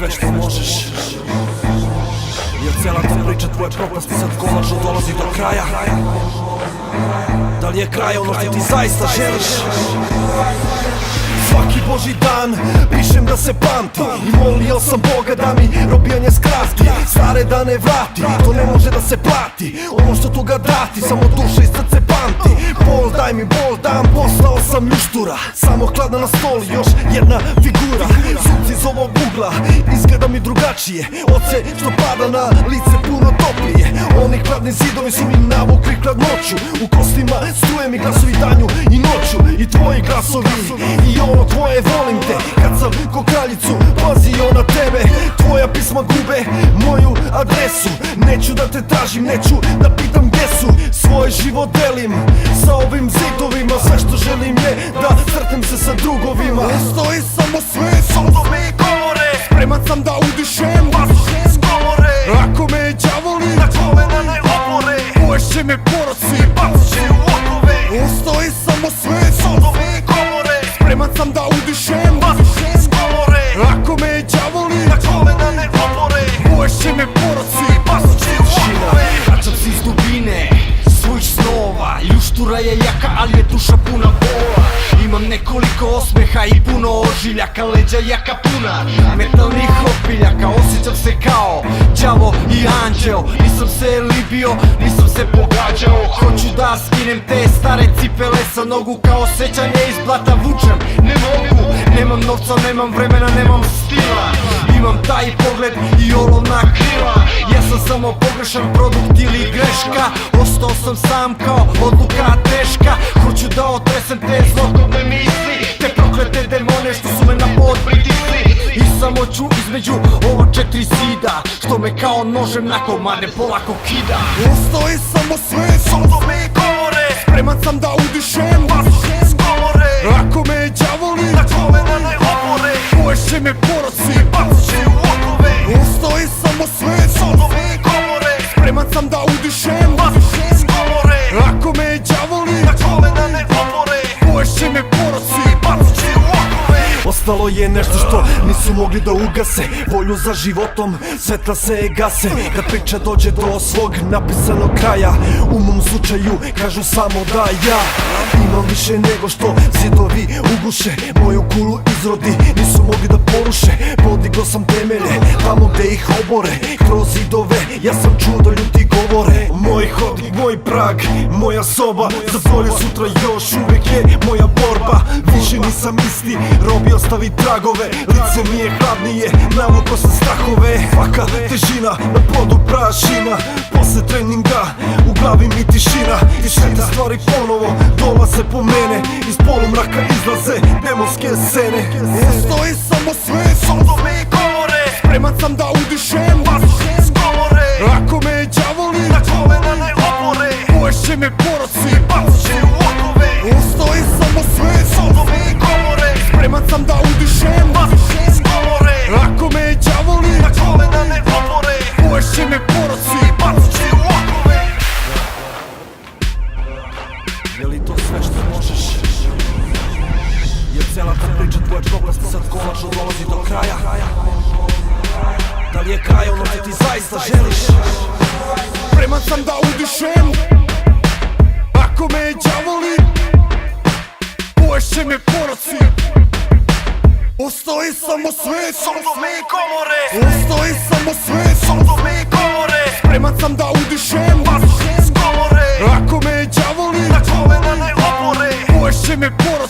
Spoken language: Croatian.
sve što možeš, jer cijela ta priča tvoje propasti sad konačno dolazi do kraja. Da li je kraj ono što ti zaista želiš? Svaki božji dan pišem da se pamti i molio sam Boga da mi robijanje skrati, stare dane vrati, to ne može da se plati. Ono što tu ga dati, samo duša i srce pamti. Bol daj mi bol dam, poslao sam ljuštura, samo hladna na stoli, još jedna figura. Sunce iz ovog ugla izgleda mi drugačije, oce što pada na lice puno toplije. Oni hladni zidovi su mi navukli hladnoću, u kostima struje mi glasovi danju i noću. I tvoji glasovi i ono tvoje volim te, kad sam ko kraljicu pazio na tebe. Tvoja pisma gube moju adresu, neću da te tražim, neću da pitam gdje su. Svoj život delim sa ovim zidovima, sve što želim je da sretnem se sa drugovima. Postoji samo sve, sodo mi govore, spreman sam da udišem vazduh iz komore. Ako me đavoli na kolena ne opore, uvešće me poroci, bacit će u okove. Postoji samo sve, sodo mi govore, spreman sam da udišem vazduh iz komore. Ako me đavoli na kolena ne opore, uvešće me poroci, bacit će u okove. Vraćam se iz dubine svojih snova, ljuštura je jaka, ali je duša puna bola. Imam nekoliko osmeha i puno ožiljaka, leđa jaka puna metalnih opiljaka. Osjećam se kao đavo i anđeo, nisam se libio, nisam se pogađao. Hoću da skinem te stare cipele sa nogu, kao sećanje iz blata vučem, ne mogu. Nemam novca, nemam vremena, nemam stila, imam taj pogled i olovna krila. Ja sam samo pogrešan produkt ili greška, ostao sam sam kao odluka teška. Hoću da otresem te zlokobne misli, te proklete demone što su me na pod pritisli. I samo ću između ovo četiri zida, što me kao nožem na komade polako kida. Postoji samo sve, sodo mi govore, spreman sam da udišem vazduh iz komore. Ako me đavoli na kolena ne opore, uvešće me poroci, bacit će u okove. Postoji samo sve, sodo mi govore, spreman sam da udišem vazduh iz komore. Ako me đavoli na kolena ne opore, uvešće me poroci, bacit će u okove. Ostalo je nešto što nisu mogli da ugase, volju za životom, svetla se gase. Kad priča dođe do svog napisanog kraja, u mom slučaju kažu samo da ja imam više nego što zidovi uguše. Moju kulu izrodi nisu mogli da poruše, podigao sam temelje tamo gde ih obore. Kroz zidove ja sam čuo da ljudi govore. Moj hodnik, moj prag, moja soba, za bolje sutra još uvijek je moja borba. Više nisam isti, robi ostavi tragove, lice mi je hladnije, navukao sam strahove. Svaka težina na podu prašina, posle treninga u glavi mi tišina. I sve te stvari ponovo dolaze po mene, iz polumraka izlaze demonske scene. Postoji samo sve, sodo mi govore, spreman sam da udišem vazduh iz komore. Ako me đavoli na kolena ne opore, uvešće me poroci, bacit će u okove. Postoji samo sve, sodo mi govore, spreman sam da udišem vazduh iz komore. Ako me đavoli na kolena ne opore, uvešće me poroci, bacit će u okove. Je li to sve što možeš? Jer cijela ta priča tvoje propasti sad konačno dolazi do kraja. Da li je kraj ono što ti zaista želiš? Spreman sam da udišem, ako me đavoli, uvešće me poroci. Postoji samo sve, sodo mi govore, postoji samo sve, sodo mi govore, spreman sam da udišem vazduh iz komore. Ako me đavoli na kolena ne opore, uvešće me poroci.